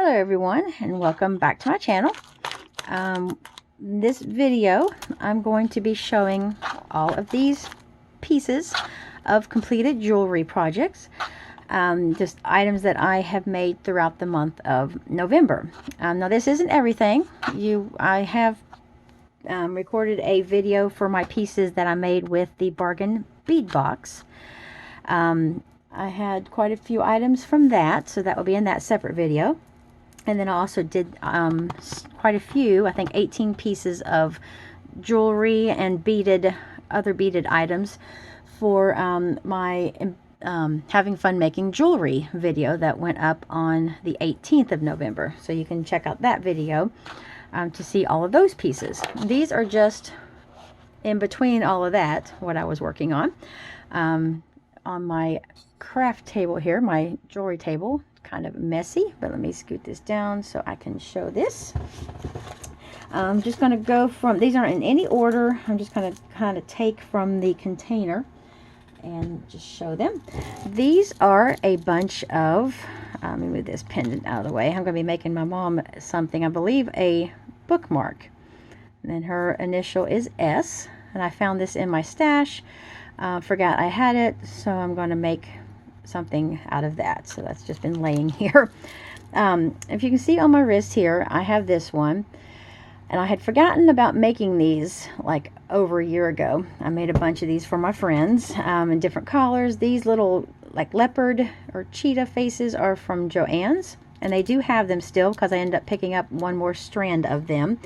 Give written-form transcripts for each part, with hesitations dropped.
Hello everyone, and welcome back to my channel. This video I'm going to be showing all of these pieces of completed jewelry projects, just items that I have made throughout the month of November. Now this isn't everything. I have recorded a video for my pieces that I made with the bargain bead box. I had quite a few items from that, so that will be in that separate video. And then I also did quite a few, I think 18 pieces of jewelry and other beaded items for my having fun making jewelry video that went up on the 18th of November. So you can check out that video to see all of those pieces. These are just in between all of that, what I was working on. On my craft table here, my jewelry table, kind of messy, but let me scoot this down so I can show this. I'm just going to go from, these aren't in any order, I'm just going to kind of take from the container and just show them. These are a bunch of, let me move this pendant out of the way. I'm going to be making my mom something, I believe a bookmark, and then her initial is S, and I found this in my stash, forgot I had it, so I'm going to make something out of that. So that's just been laying here. If you can see on my wrist here, I have this one, and I had forgotten about making these like over a year ago. I made a bunch of these for my friends in different colors. These little like leopard or cheetah faces are from Joann's, and they do have them still because I ended up picking up one more strand of them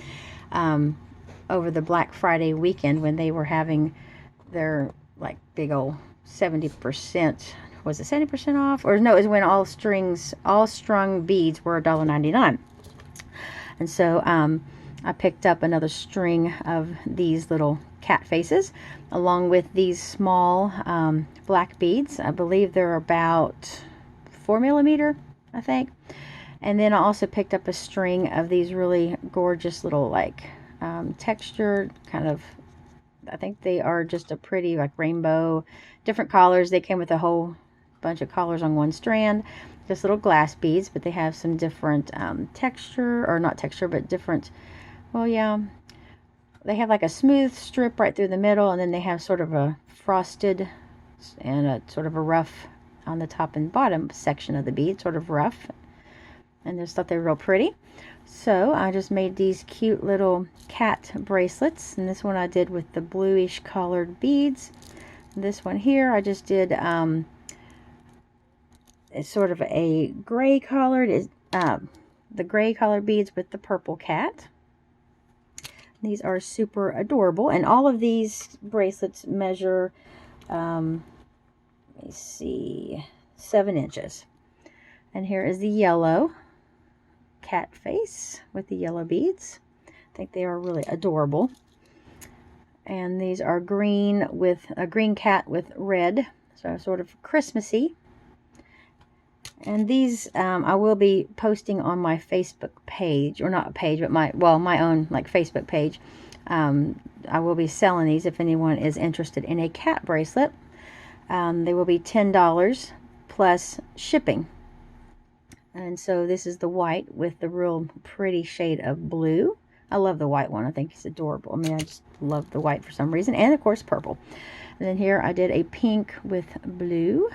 over the Black Friday weekend when they were having their like big old 70%, was it 70% off? Or no, it was when all strung beads were $1.99. And so I picked up another string of these little cat faces along with these small black beads. I believe they're about 4mm, I think. And then I also picked up a string of these really gorgeous little like textured kind of, I think they are just a pretty like rainbow, different colors. They came with a whole bunch of colors on one strand, just little glass beads, but they have some different texture, or not texture, but different, well, yeah, they have like a smooth strip right through the middle, and then they have sort of a frosted and a sort of a rough on the top and bottom section of the bead, sort of rough, and just thought they were real pretty. So I just made these cute little cat bracelets, and this one I did with the bluish colored beads. This one here I just did it's sort of a gray colored, the gray colored beads with the purple cat. These are super adorable, and all of these bracelets measure let me see, 7 inches. And here is the yellow cat face with the yellow beads. I think they are really adorable. And these are green with a green cat with red, so sort of Christmassy. And these I will be posting on my Facebook page, or not a page, but my own like Facebook page. I will be selling these if anyone is interested in a cat bracelet. They will be $10 plus shipping. And so this is the white with the real pretty shade of blue. I love the white one. I think it's adorable. I mean, I just love the white for some reason. And of course purple. And then here I did a pink with blue.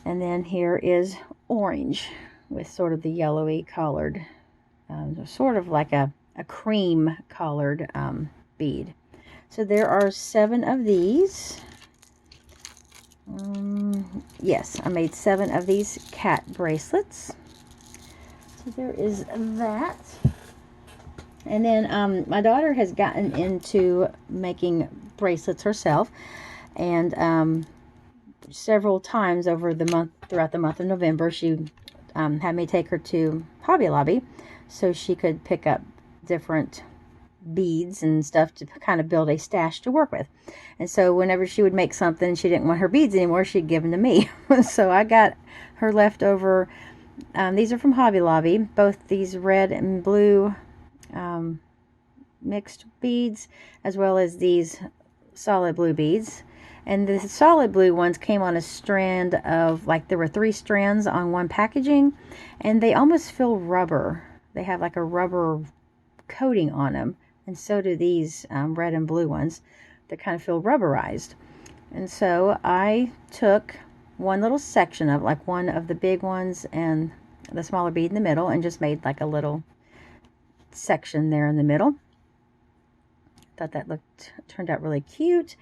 And then here is orange with sort of the yellowy colored, sort of like a cream colored bead. So there are 7 of these. Yes, I made 7 of these cat bracelets. So there is that. And then my daughter has gotten into making bracelets herself, and several times over the month, throughout the month of November, she had me take her to Hobby Lobby so she could pick up different beads and stuff to kind of build a stash to work with. And so whenever she would make something she didn't want her beads anymore, she'd give them to me. So I got her leftover, these are from Hobby Lobby, both these red and blue mixed beads, as well as these solid blue beads. And the solid blue ones came on a strand of, like, there were 3 strands on one packaging, and they almost feel rubber. They have like a rubber coating on them, and so do these red and blue ones. They kind of feel rubberized. And so I took one little section of, like, one of the big ones and the smaller bead in the middle, and just made like a little section there in the middle. Thought that turned out really cute.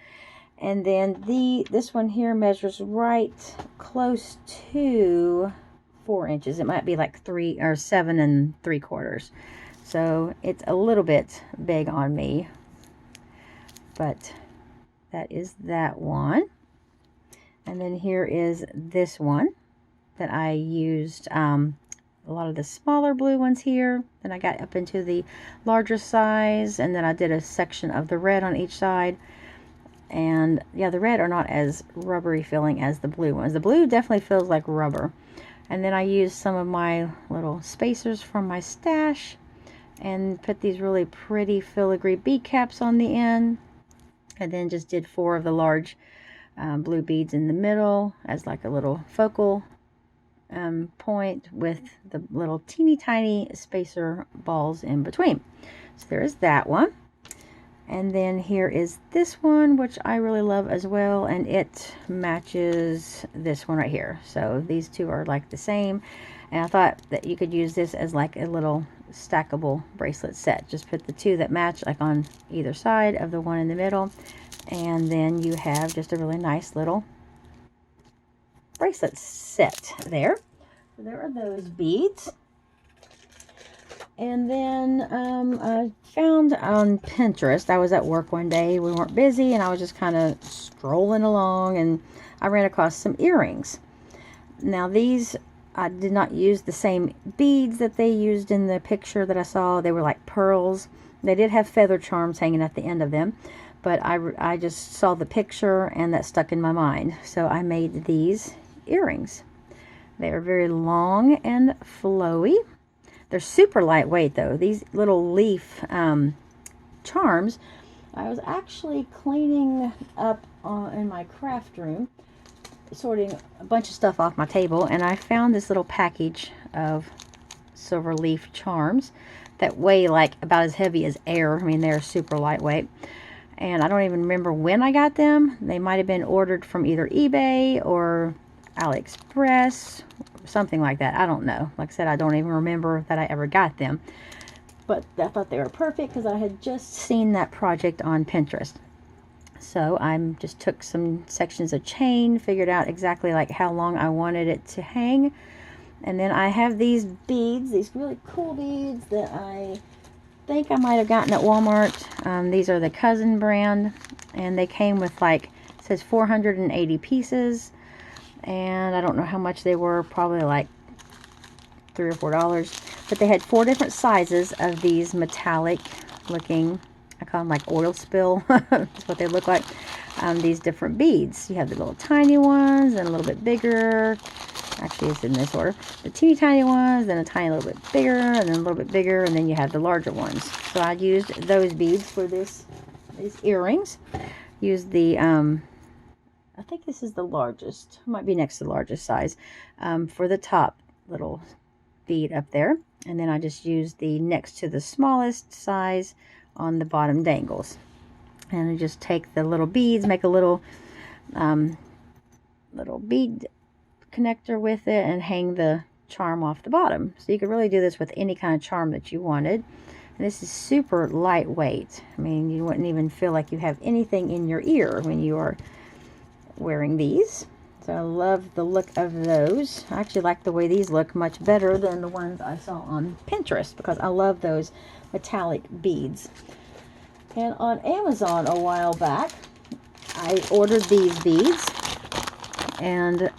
And then this one here measures right close to 4 inches. It might be like 7 3/4. So it's a little bit big on me, but that is that one. And then here is this one that I used a lot of the smaller blue ones here. Then I got up into the larger size, and then I did a section of the red on each side. And yeah, the red are not as rubbery feeling as the blue ones. The blue definitely feels like rubber. And then I used some of my little spacers from my stash and put these really pretty filigree bead caps on the end. And then just did 4 of the large blue beads in the middle as like a little focal point, with the little teeny tiny spacer balls in between. So there is that one. And then here is this one, which I really love as well, and it matches this one right here. So these two are like the same, and I thought that you could use this as like a little stackable bracelet set. Just put the 2 that match like on either side of the one in the middle, and then you have just a really nice little bracelet set there. So there are those beads. And then I found on Pinterest, I was at work one day, we weren't busy, and I was just kind of strolling along, and I ran across some earrings. Now these, I did not use the same beads that they used in the picture that I saw. They were like pearls. They did have feather charms hanging at the end of them, but I just saw the picture and that stuck in my mind. So I made these earrings. They are very long and flowy. They're super lightweight though. These little leaf charms, I was actually cleaning up in my craft room, sorting a bunch of stuff off my table, and I found this little package of silver leaf charms that weigh like about as heavy as air. I mean, they're super lightweight. And I don't even remember when I got them. They might have been ordered from either eBay or AliExpress, something like that. I don't know. Like I said, I don't even remember that I ever got them. But I thought they were perfect because I had just seen that project on Pinterest. So I just took some sections of chain, figured out exactly like how long I wanted it to hang. And then I have these beads, these really cool beads that I think I might have gotten at Walmart. These are the Cousin brand, and they came with like, it says 480 pieces. And I don't know how much they were, probably like $3 or $4. But they had 4 different sizes of these metallic looking, I call them like oil spill. That's what they look like. These different beads. You have the little tiny ones and a little bit bigger. Actually, it's in this order. The teeny tiny ones, then a tiny little bit bigger, and then a little bit bigger, and then you have the larger ones. So I used those beads for these earrings. Used the I think this is the largest, might be next to the largest size, for the top little bead up there. And then I just used the next to the smallest size on the bottom dangles. And I just take the little beads, make a little bead connector with it, and hang the charm off the bottom. So you could really do this with any kind of charm that you wanted. And this is super lightweight. I mean, you wouldn't even feel like you have anything in your ear when you are wearing these. So I love the look of those. I actually like the way these look much better than the ones I saw on Pinterest, because I love those metallic beads. And on Amazon a while back, I ordered these beads, and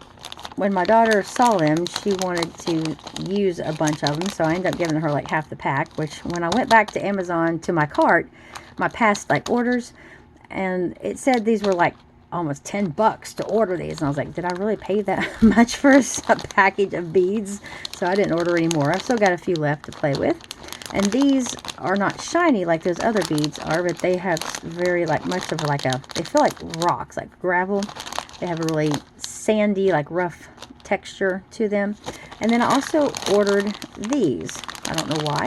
when my daughter saw them, she wanted to use a bunch of them, so I ended up giving her like half the pack, which when I went back to Amazon to my cart, my past like orders, and it said these were like almost $10 to order these, and I was like, did I really pay that much for a package of beads? So I didn't order any more. I've still got a few left to play with. And these are not shiny like those other beads are, but they have very much of like they feel like rocks, like gravel. They have a really sandy, like rough texture to them. And then I also ordered these. I don't know why.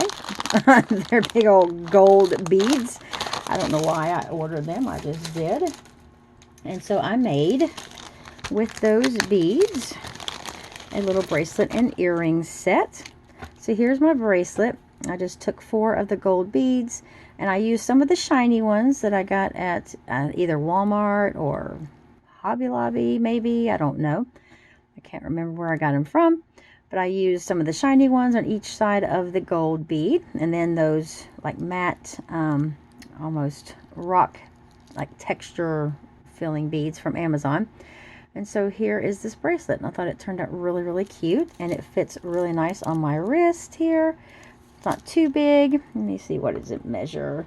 They're big old gold beads. I don't know why I ordered them. I just did. And so I made, with those beads, a little bracelet and earring set. So here's my bracelet. I just took 4 of the gold beads, and I used some of the shiny ones that I got at either Walmart or Hobby Lobby, maybe. I don't know. I can't remember where I got them from. But I used some of the shiny ones on each side of the gold bead. And then those like matte, almost rock, like texture filling beads from Amazon. And so here is this bracelet. And I thought it turned out really, really cute. And it fits really nice on my wrist here. It's not too big. Let me see, what does it measure?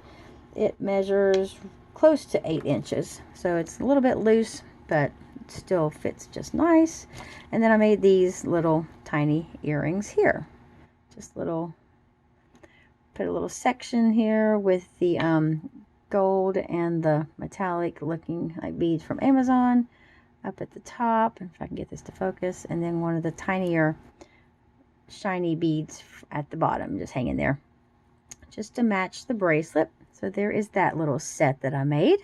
It measures close to 8 inches. So it's a little bit loose, but it still fits just nice. And then I made these little tiny earrings here. Just little, put a little section here with the gold and the metallic looking like beads from Amazon up at the top, if I can get this to focus, and then one of the tinier shiny beads at the bottom just hanging there just to match the bracelet. So there is that little set that I made.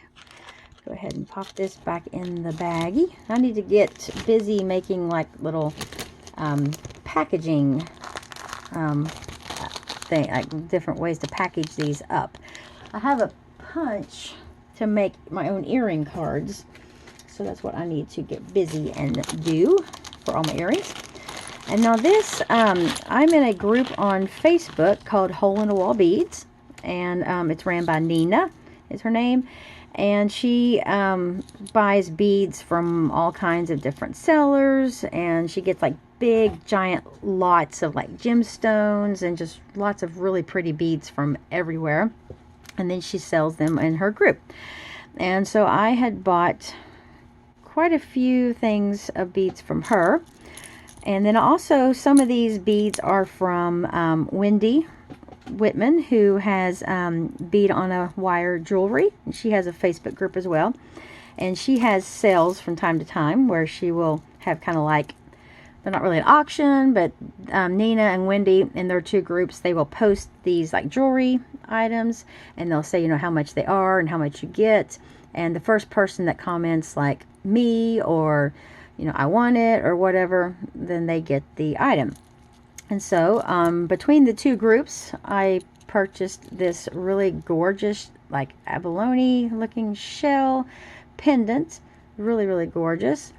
Go ahead and pop this back in the baggie. I need to get busy making like little packaging thing, like different ways to package these up. I have a punch to make my own earring cards, so that's what I need to get busy and do for all my earrings. And now this, I'm in a group on Facebook called Hole in the Wall Beads, and it's ran by Nina, is her name. And she buys beads from all kinds of different sellers, and she gets like big giant lots of like gemstones and just lots of really pretty beads from everywhere, and then she sells them in her group. And so I had bought quite a few things of beads from her. And then also some of these beads are from Wendy Whitman, who has bead on a wire jewelry. She has a Facebook group as well, and she has sales from time to time where she will have kind of like, they're not really an auction, but Nina and Wendy in their 2 groups, they will post these like jewelry items, and they'll say, you know, how much they are and how much you get. And the first person that comments like me, or you know, I want it or whatever, then they get the item. And so between the 2 groups, I purchased this really gorgeous like abalone looking shell pendant. Really, really gorgeous.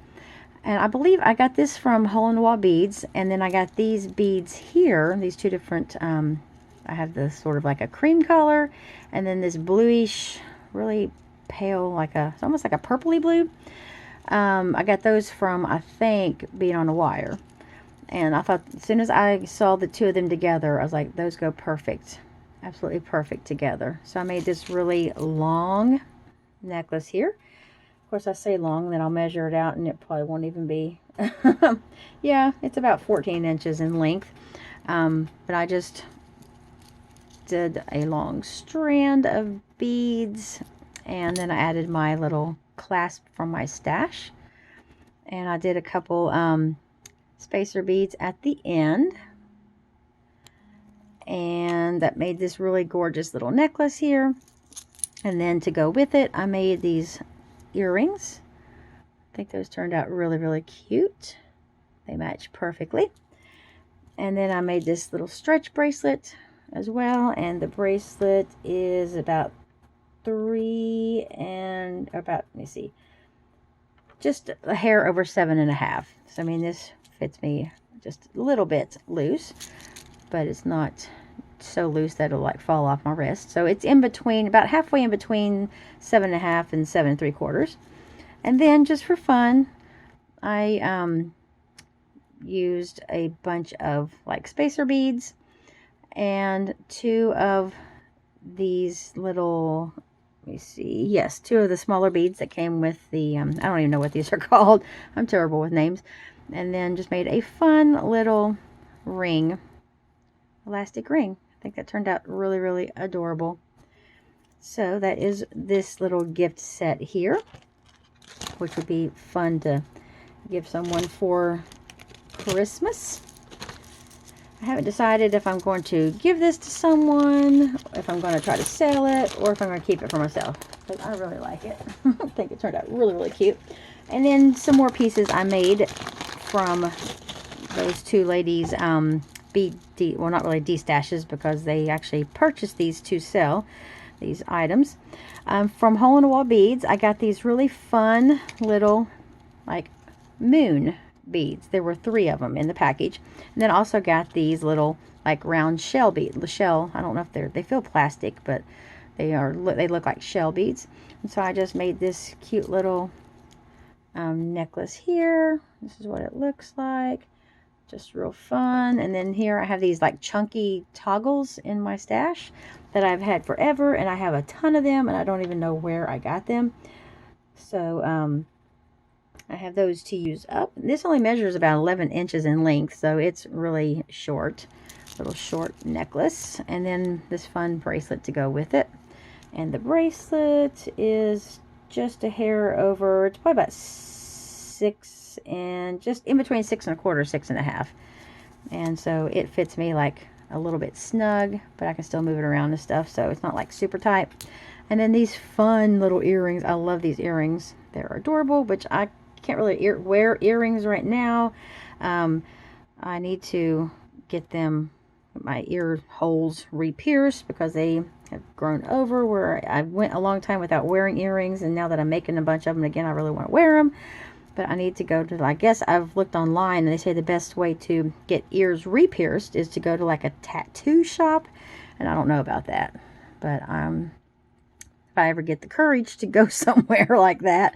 And I believe I got this from Hole in the Wall Beads. And then I got these beads here, these 2 different, I have this sort of like a cream color, and then this bluish, really pale, like it's almost like a purpley blue. I got those from, I think, Bead on a Wire. And I thought, as soon as I saw the 2 of them together, I was like, those go perfect. Absolutely perfect together. So I made this really long necklace here. Of course, I say long, then I'll measure it out, and it probably won't even be. Yeah, it's about 14 inches in length. But I just did a long strand of beads, and then I added my little clasp from my stash, and I did a couple spacer beads at the end, and that made this really gorgeous little necklace here. And then to go with it, I made these earrings. I think those turned out really, really cute. They match perfectly. And then I made this little stretch bracelet as well, and the bracelet is about 3 and about, let me see, just a hair over 7.5. So I mean, this fits me just a little bit loose, but it's not so loose that it'll like fall off my wrist. So it's in between, about halfway in between 7.5 and 7.75. And then just for fun, I used a bunch of like spacer beads and 2 of these little, let me see, yes, 2 of the smaller beads that came with the I don't even know what these are called. I'm terrible with names. And then just made a fun little ring, elastic ring. think that turned out really, really adorable. So that is this little gift set here, which would be fun to give someone for Christmas. I haven't decided if I'm going to give this to someone, if I'm going to try to sell it, or if I'm going to keep it for myself. But I really like it. I think it turned out really, really cute. And then some more pieces I made from those two ladies' well, not really D-stashes, because they actually purchased these to sell these items. From Hole in the Wall Beads, I got these really fun little like moon beads. There were 3 of them in the package. And then also got these little like round shell beads. The shell, I don't know if they feel plastic, but they look like shell beads. And so I just made this cute little necklace here. This is what it looks like. Just real fun. And then here I have these like chunky toggles in my stash that I've had forever, and I have a ton of them, and I don't even know where I got them. So I have those to use up. This only measures about 11 inches in length, so it's really short. Little short necklace. And then this fun bracelet to go with it. And the bracelet is just a hair over, it's probably about 6 and just in between 6 1/4, 6 1/2. And so it fits me like a little bit snug, but I can still move it around and stuff, so it's not like super tight. And then these fun little earrings. I love these earrings. They're adorable, which I can't really wear earrings right now. I need to get my ear holes re-pierced because they have grown over, where I went a long time without wearing earrings, and now that I'm making a bunch of them again, I really want to wear them. But I need to go to, I guess I've looked online, and they say the best way to get ears re-pierced is to go to like a tattoo shop. And I don't know about that. But if I ever get the courage to go somewhere like that,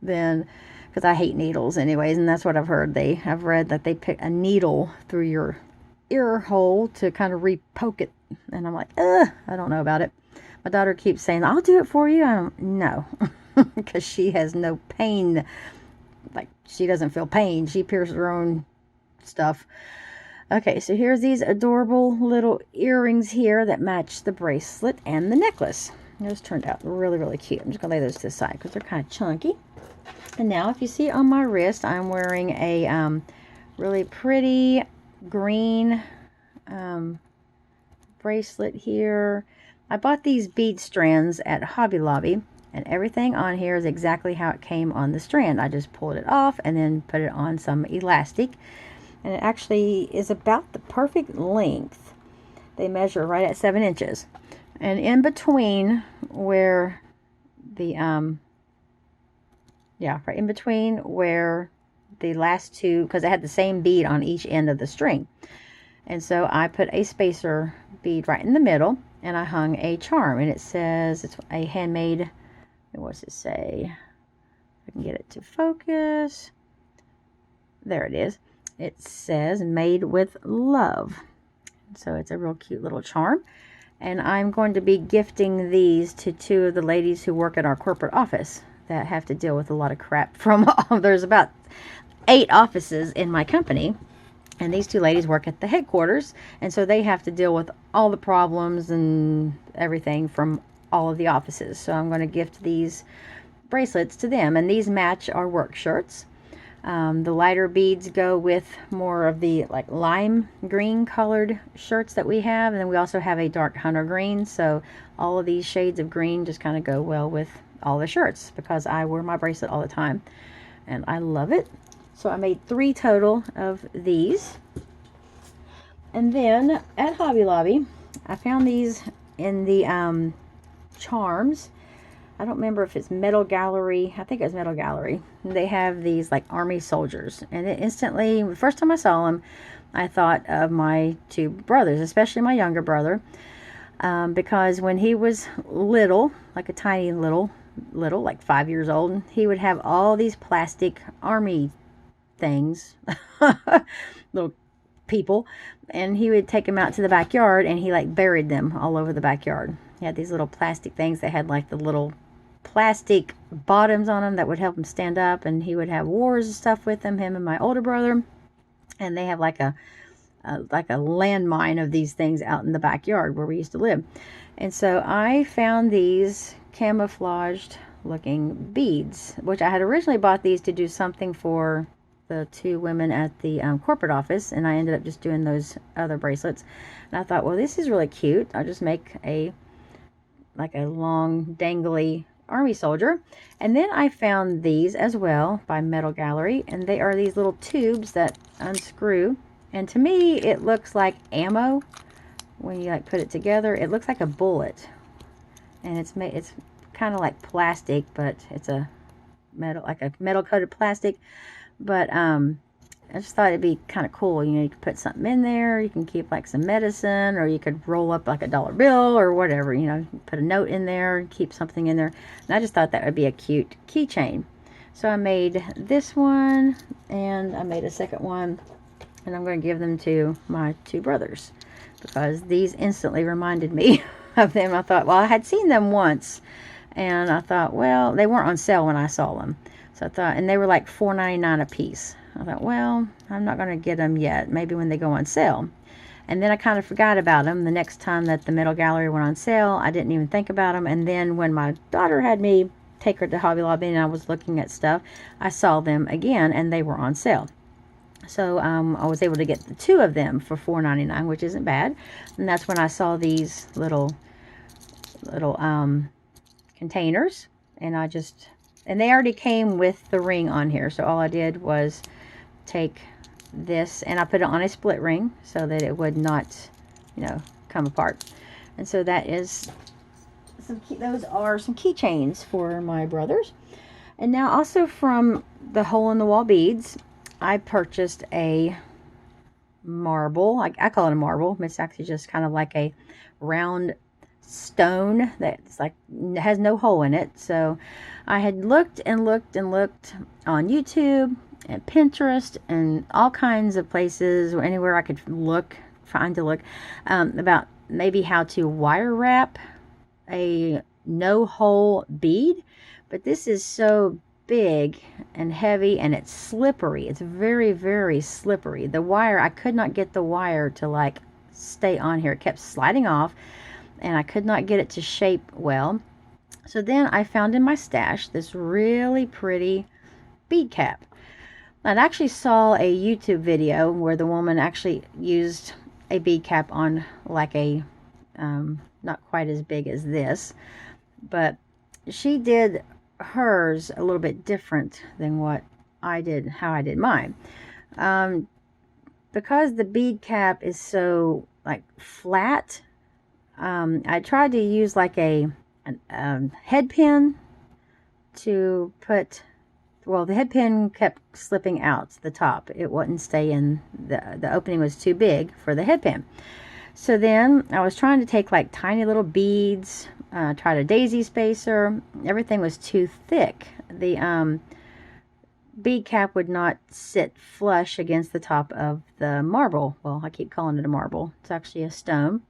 then, because I hate needles anyways, and that's what I've heard. I've read that they put a needle through your ear hole to kind of re-poke it. And I'm like, ugh, I don't know about it. My daughter keeps saying, I'll do it for you. I don't know. Because she has no pain. Like, she doesn't feel pain. She pierces her own stuff. Okay, so here's these adorable little earrings here that match the bracelet and the necklace. Those turned out really, really cute. I'm just going to lay those to the side because they're kind of chunky. And now, if you see on my wrist, I'm wearing a really pretty green bracelet here. I bought these bead strands at Hobby Lobby. And everything on here is exactly how it came on the strand. I just pulled it off and then put it on some elastic. And it actually is about the perfect length. They measure right at 7 inches. And in between where the, right in between where the last two, because I had the same bead on each end of the string. And so I put a spacer bead right in the middle, and I hung a charm. And it says it's a handmade, what's it say? I can get it to focus. There it is. It says made with love. So it's a real cute little charm. And I'm going to be gifting these to 2 of the ladies who work at our corporate office that have to deal with a lot of crap from, there's about 8 offices in my company. And these 2 ladies work at the headquarters. And so they have to deal with all the problems and everything from all of the offices. So I'm going to gift these bracelets to them, and these match our work shirts. The lighter beads go with more of the like lime green colored shirts that we have, and then we also have a dark hunter green, so all of these shades of green just kind of go well with all the shirts because I wear my bracelet all the time and I love it. So I made 3 total of these. And then at Hobby Lobby I found these in the charms. I don't remember if it's Metal Gallery. I think it was Metal Gallery. They have these like army soldiers, and it instantly, the first time I saw them, I thought of my 2 brothers, especially my younger brother, because when he was little, like a tiny little, like 5 years old, he would have all these plastic army things, little people, and he would take them out to the backyard, and he like buried them all over the backyard. He had these little plastic things that had like the little plastic bottoms on them that would help him stand up, and he would have wars and stuff with them, him and my older brother. And they have like a like a landmine of these things out in the backyard where we used to live. And so I found these camouflaged looking beads, which I had originally bought these to do something for the two women at the corporate office, and I ended up just doing those other bracelets. And I thought, well, this is really cute. I'll just make a like a long dangly army soldier. And then I found these as well by Metal Gallery, and they are these little tubes that unscrew, and to me it looks like ammo. When you like put it together, it looks like a bullet, and it's kind of like plastic, but it's a metal, like a metal coated plastic. But I just thought it'd be kind of cool. You know, you could put something in there. You can keep like some medicine, or you could roll up like a dollar bill or whatever. You know, put a note in there and keep something in there. And I just thought that would be a cute keychain. So I made this one, and I made a second one, and I'm going to give them to my two brothers because these instantly reminded me of them. I thought, well, I had seen them once, and I thought, well, they weren't on sale when I saw them. So I thought, and they were like $4.99 a piece. I thought, well, I'm not going to get them yet. Maybe when they go on sale. And then I kind of forgot about them. The next time that the Metal Gallery went on sale, I didn't even think about them. And then when my daughter had me take her to Hobby Lobby and I was looking at stuff, I saw them again and they were on sale. So I was able to get the two of them for $4.99, which isn't bad. And that's when I saw these little containers, and and they already came with the ring on here. So all I did was take this and I put it on a split ring so that it would not, you know, come apart. And so that is those are some keychains for my brothers. And now also from the Hole in the Wall Beads, I purchased a marble. I call it a marble. It's actually just kind of like a round stone that's like has no hole in it. So I had looked and looked and looked on YouTube and Pinterest and all kinds of places, or anywhere I could find to look, about maybe how to wire wrap a no hole bead. But this is so big and heavy, and it's slippery. It's very, very slippery. The wire, I could not get the wire to like stay on here. It kept sliding off, and I could not get it to shape well. So then I found in my stash this really pretty bead cap. I actually saw a YouTube video where the woman actually used a bead cap on like a not quite as big as this, but she did hers a little bit different than what I did, how I did mine. Because the bead cap is so like flat, I tried to use like a head pin to put, well, the head pin kept slipping out the top. It wouldn't stay in, the opening was too big for the head pin. So then I was trying to take like tiny little beads, tried a daisy spacer. Everything was too thick. The bead cap would not sit flush against the top of the marble. Well, I keep calling it a marble. It's actually a stone.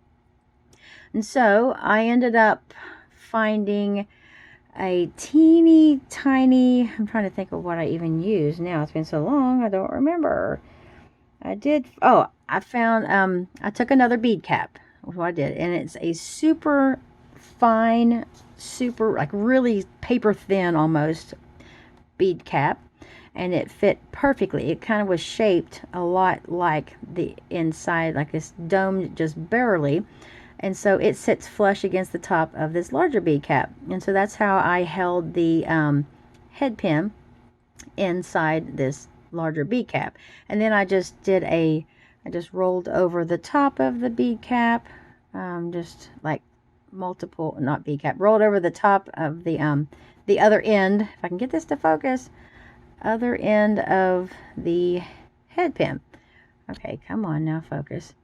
And so I ended up finding a teeny tiny, I'm trying to think of what I even used now. It's been so long, I don't remember. I found, I took another bead cap, what I did, and it's a super fine, super, like really paper thin almost bead cap, and it fit perfectly. It kind of was shaped a lot like the inside, like this dome, just barely. And so it sits flush against the top of this larger bead cap. And so that's how I held the head pin inside this larger bead cap. And then I just rolled over the top of the bead cap, just like multiple, not bead cap, rolled over the top of the other end, if I can get this to focus, other end of the head pin. Okay, come on now, focus.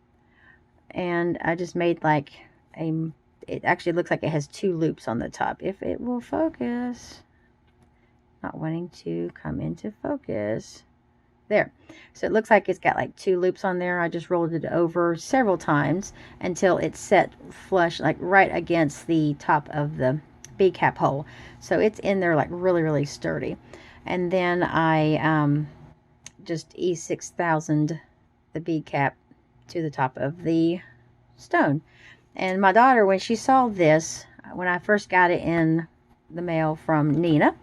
And I just made like it actually looks like it has two loops on the top. If it will focus, not wanting to come into focus. There. So it looks like it's got like two loops on there. I just rolled it over several times until it set flush, like right against the top of the bead cap hole. So it's in there like really, really sturdy. And then I just E6000 the bead cap to the top of the stone. And my daughter, when she saw this, when I first got it in the mail from Nina,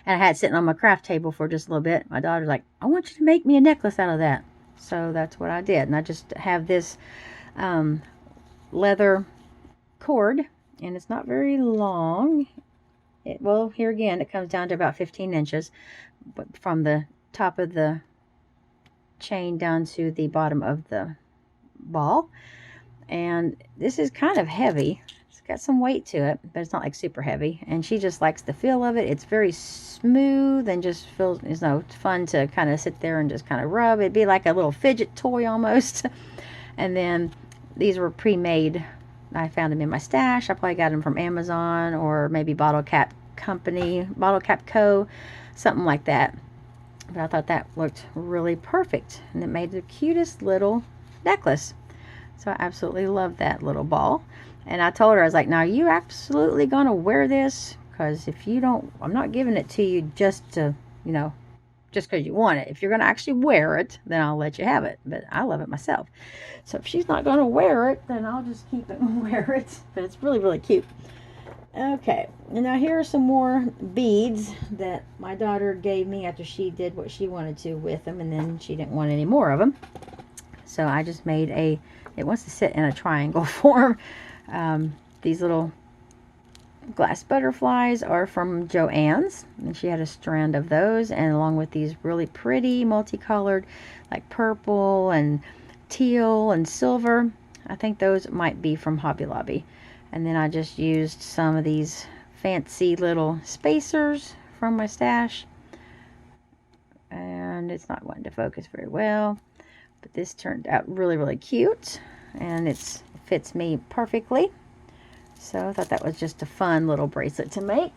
and I had it sitting on my craft table for just a little bit, my daughter's like, I want you to make me a necklace out of that. So that's what I did. And I just have this leather cord, and it's not very long. Well, here again, it comes down to about 15 inches, but from the top of the chain down to the bottom of the ball. And this is kind of heavy. It's got some weight to it, but it's not like super heavy. And she just likes the feel of it. It's very smooth and just feels, you know, it's fun to kind of sit there and just kind of rub. It'd be like a little fidget toy almost. And then these were pre-made. I found them in my stash. I probably got them from Amazon or maybe Bottle Cap Company, Bottle Cap Co., something like that. But I thought that looked really perfect, and it made the cutest little necklace. So I absolutely love that little ball. And I told her, I was like, now, are you absolutely going to wear this? Because if you don't, I'm not giving it to you just to, you know, just because you want it. If you're going to actually wear it, then I'll let you have it. But I love it myself. So if she's not going to wear it, then I'll just keep it and wear it. But it's really, really cute. Okay, and now here are some more beads that my daughter gave me after she did what she wanted to with them, and then she didn't want any more of them. So I just made it wants to sit in a triangle form. These little glass butterflies are from Joann's, and she had a strand of those, and along with these really pretty multicolored, like purple and teal and silver. I think those might be from Hobby Lobby. And then I just used some of these fancy little spacers from my stash. And it's not wanting to focus very well. But this turned out really, really cute. And it fits me perfectly. So I thought that was just a fun little bracelet to make.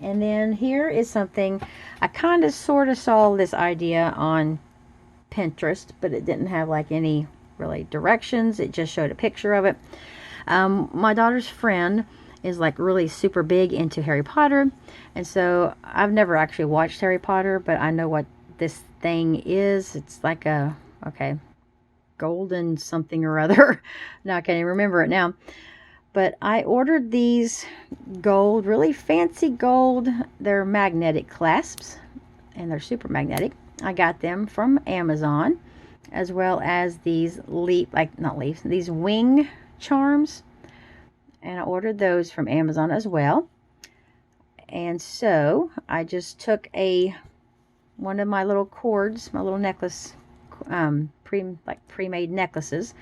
And then here is something. I kind of sort of saw this idea on Pinterest, but it didn't have like any really directions. It just showed a picture of it. My daughter's friend is like really super big into Harry Potter, and so I've never actually watched Harry Potter, but I know what this thing is. It's like a, okay, golden something or other. Now I can't even remember it now. But I ordered these gold, really fancy gold. They're magnetic clasps, and they're super magnetic. I got them from Amazon, as well as these these wing charms, and I ordered those from Amazon as well. And so I just took one of my little cords, my little necklace, pre-made necklaces,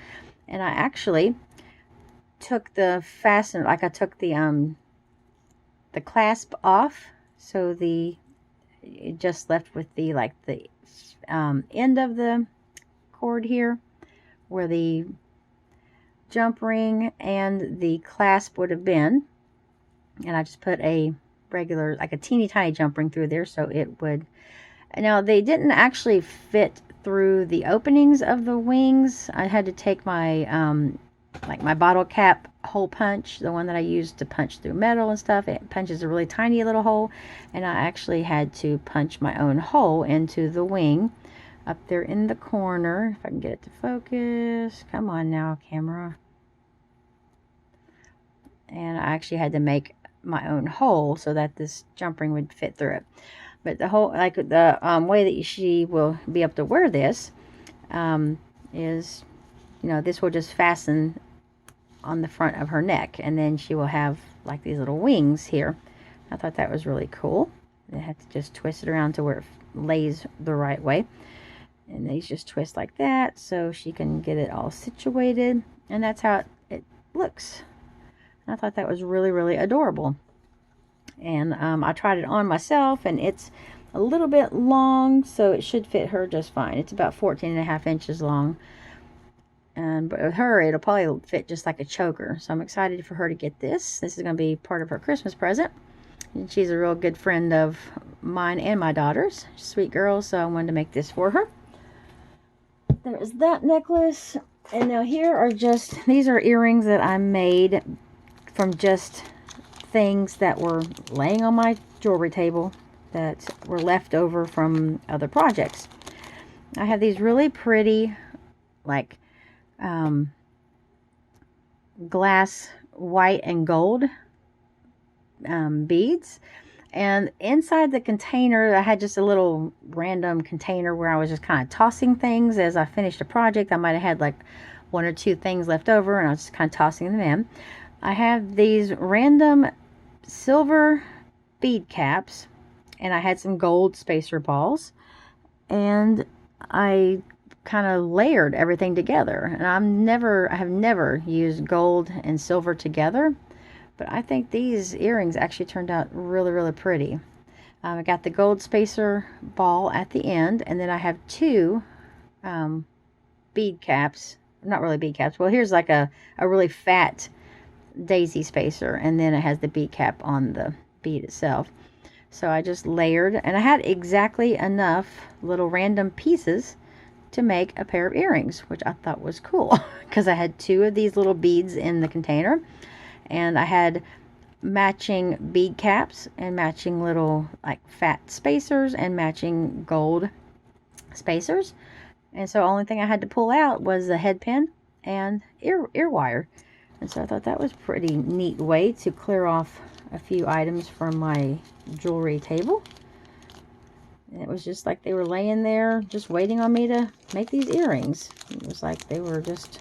and I actually took the fastener, like I took the clasp off, so it just left with the end of the cord here, where the jump ring and the clasp would have been, and I just put a regular, like a teeny tiny jump ring through there, so it would. Now they didn't actually fit through the openings of the wings. I had to take my my bottle cap hole punch, the one that I used to punch through metal and stuff. It punches a really tiny little hole, and I actually had to punch my own hole into the wing up there in the corner. If I can get it to focus. Come on now, camera. And I actually had to make my own hole so that this jump ring would fit through it. But the whole, like the way that she will be able to wear this is, you know, this will just fasten on the front of her neck, and then she will have like these little wings here. I thought that was really cool. I had to just twist it around to where it lays the right way, and these just twist like that so she can get it all situated, and that's how it looks. I thought that was really, really adorable. And I tried it on myself, and it's a little bit long, so it should fit her just fine. It's about 14.5 inches long. But with her, it'll probably fit just like a choker. So I'm excited for her to get this. This is going to be part of her Christmas present. And she's a real good friend of mine and my daughter's. Sweet girl, so I wanted to make this for her. There is that necklace. And now here are these are earrings that I made from just things that were laying on my jewelry table that were left over from other projects. I have these really pretty, like, glass white and gold beads. And inside the container, I had just a little random container where I was just kind of tossing things as I finished a project. I might have had like one or two things left over, and I was just kind of tossing them in. I have these random silver bead caps, and I had some gold spacer balls, and I kind of layered everything together. And I have never used gold and silver together, but I think these earrings actually turned out really, really pretty. I got the gold spacer ball at the end, and then I have two bead caps. Not really bead caps. Well, here's like a really fat daisy spacer, and then it has the bead cap on the bead itself. So I just layered, and I had exactly enough little random pieces to make a pair of earrings, which I thought was cool because I had two of these little beads in the container, and I had matching bead caps and matching little like fat spacers and matching gold spacers. And so the only thing I had to pull out was the head pin and ear wire. And so I thought that was a pretty neat way to clear off a few items from my jewelry table. And it was just like they were laying there just waiting on me to make these earrings. It was like they were just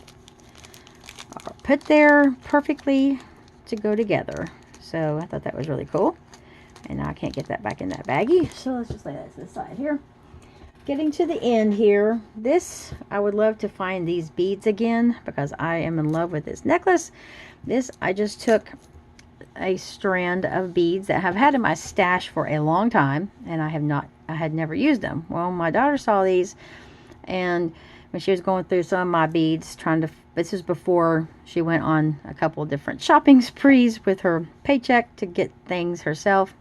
put there perfectly to go together. So I thought that was really cool. And now I can't get that back in that baggie. So let's just lay that to the side here. Getting to the end here, this, I would love to find these beads again because I am in love with this necklace. This, I just took a strand of beads that I've had in my stash for a long time, and I had never used them. Well, my daughter saw these, and when she was going through some of my beads, this was before she went on a couple of different shopping sprees with her paycheck to get things herself.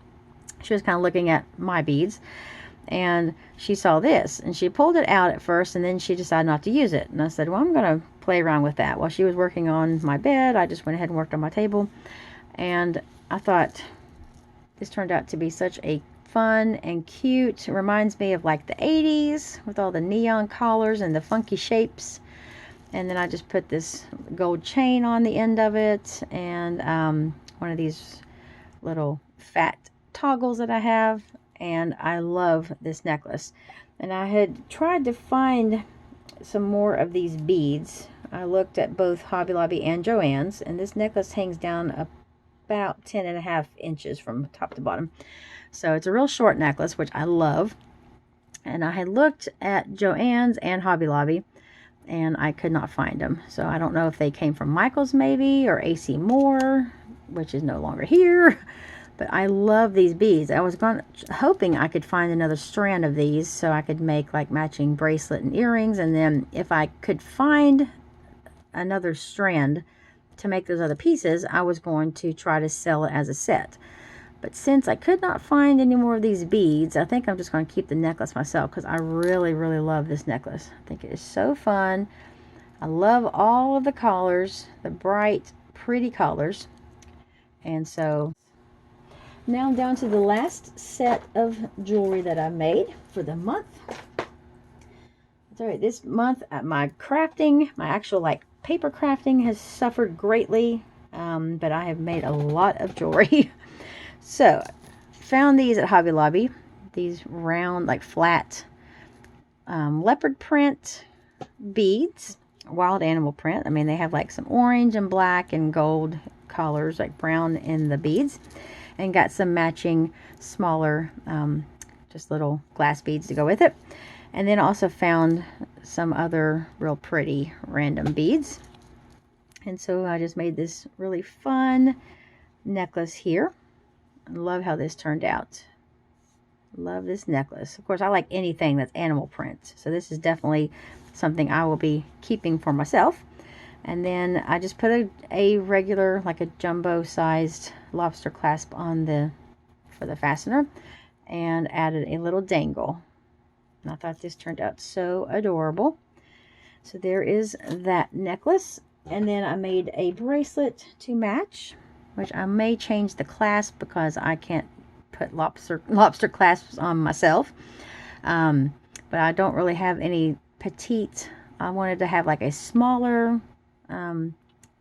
She was kind of looking at my beads, and she saw this, and she pulled it out at first, and then she decided not to use it. And I said, well, I'm going to play around with that. While she was working on my bed, I just went ahead and worked on my table, and I thought this turned out to be such a fun and cute. It reminds me of like the 80s with all the neon collars and the funky shapes. And then I just put this gold chain on the end of it, and one of these little fat toggles that I have. And I love this necklace. And I had tried to find some more of these beads. I looked at both Hobby Lobby and Joann's, and this necklace hangs down about 10.5 inches from top to bottom. So it's a real short necklace, which I love. And I had looked at Joann's and Hobby Lobby, and I could not find them. So I don't know if they came from Michael's maybe, or AC Moore, which is no longer here. But I love these beads. I was hoping I could find another strand of these so I could make like matching bracelet and earrings. And then if I could find another strand to make those other pieces, I was going to try to sell it as a set. But since I could not find any more of these beads, I think I'm just going to keep the necklace myself because I really, really love this necklace. I think it is so fun. I love all of the collars, the bright, pretty colors. And so now I'm down to the last set of jewelry that I made for the month. Sorry, this month my crafting, my actual like paper crafting has suffered greatly, but I have made a lot of jewelry. So found these at Hobby Lobby, these round like flat leopard print beads, wild animal print. I mean, they have like some orange and black and gold colors, like brown in the beads. And got some matching smaller just little glass beads to go with it. And then also found some other real pretty random beads. And so I just made this really fun necklace here. I love how this turned out. Love this necklace. Of course, I like anything that's animal print, so this is definitely something I will be keeping for myself. And then I just put a regular, like a jumbo sized lobster clasp on for the fastener, and added a little dangle. And I thought this turned out so adorable. So there is that necklace. And then I made a bracelet to match, which I may change the clasp because I can't put lobster clasps on myself. but I don't really have any petite. I wanted to have like a smaller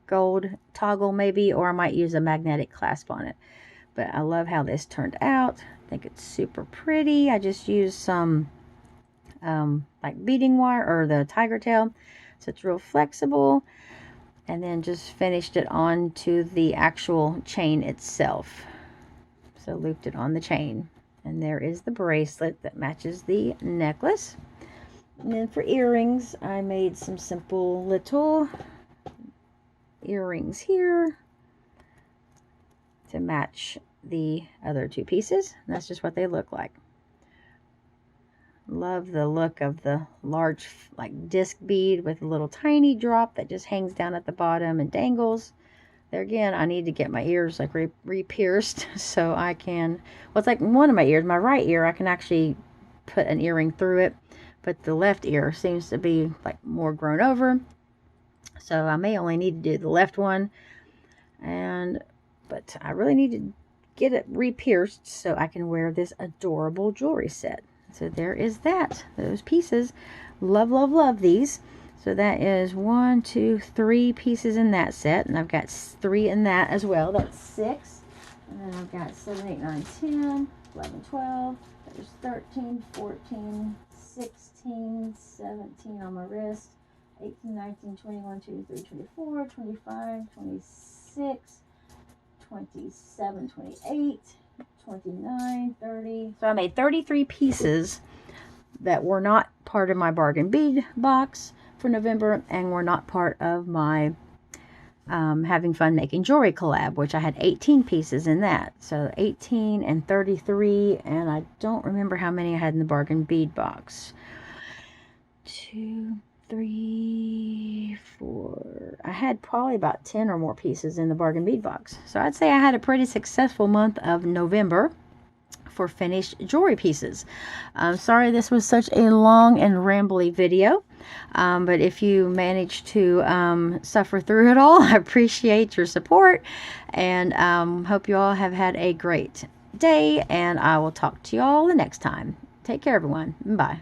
gold toggle maybe, or I might use a magnetic clasp on it. But I love how this turned out. I think it's super pretty. I just used some like beading wire or the tiger tail, so it's real flexible, and then just finished it onto the actual chain itself. So looped it on the chain, and there is the bracelet that matches the necklace. And then for earrings, I made some simple little earrings here to match the other two pieces. And that's just what they look like. Love the look of the large like disc bead with a little tiny drop that just hangs down at the bottom and dangles. There again, I need to get my ears like re-pierced so I can, well, it's like one of my ears, my right ear, I can actually put an earring through it, but the left ear seems to be like more grown over, so I may only need to do the left one, but I really need to get it re-pierced so I can wear this adorable jewelry set. So there is that, those pieces. Love, love, love these. So that is 1, 2, 3 pieces in that set, and I've got 3 in that as well. That's 6. And then I've got 7, 8, 9, 10, 11, 12. There's 13, 14, 16, 17 on my wrist, 18, 19, 21, 22, 24, 25, 26, 27, 28, 29, 30. So I made 33 pieces that were not part of my bargain bead box for November, and were not part of my having fun making jewelry collab, which I had 18 pieces in that. So 18 and 33, and I don't remember how many I had in the bargain bead box. 2, 3, 4. I had probably about 10 or more pieces in the bargain bead box. So I'd say I had a pretty successful month of November for finished jewelry pieces. Sorry this was such a long and rambly video, but if you managed to suffer through it all, I appreciate your support, and hope you all have had a great day, and I will talk to you all the next time. Take care, everyone. Bye.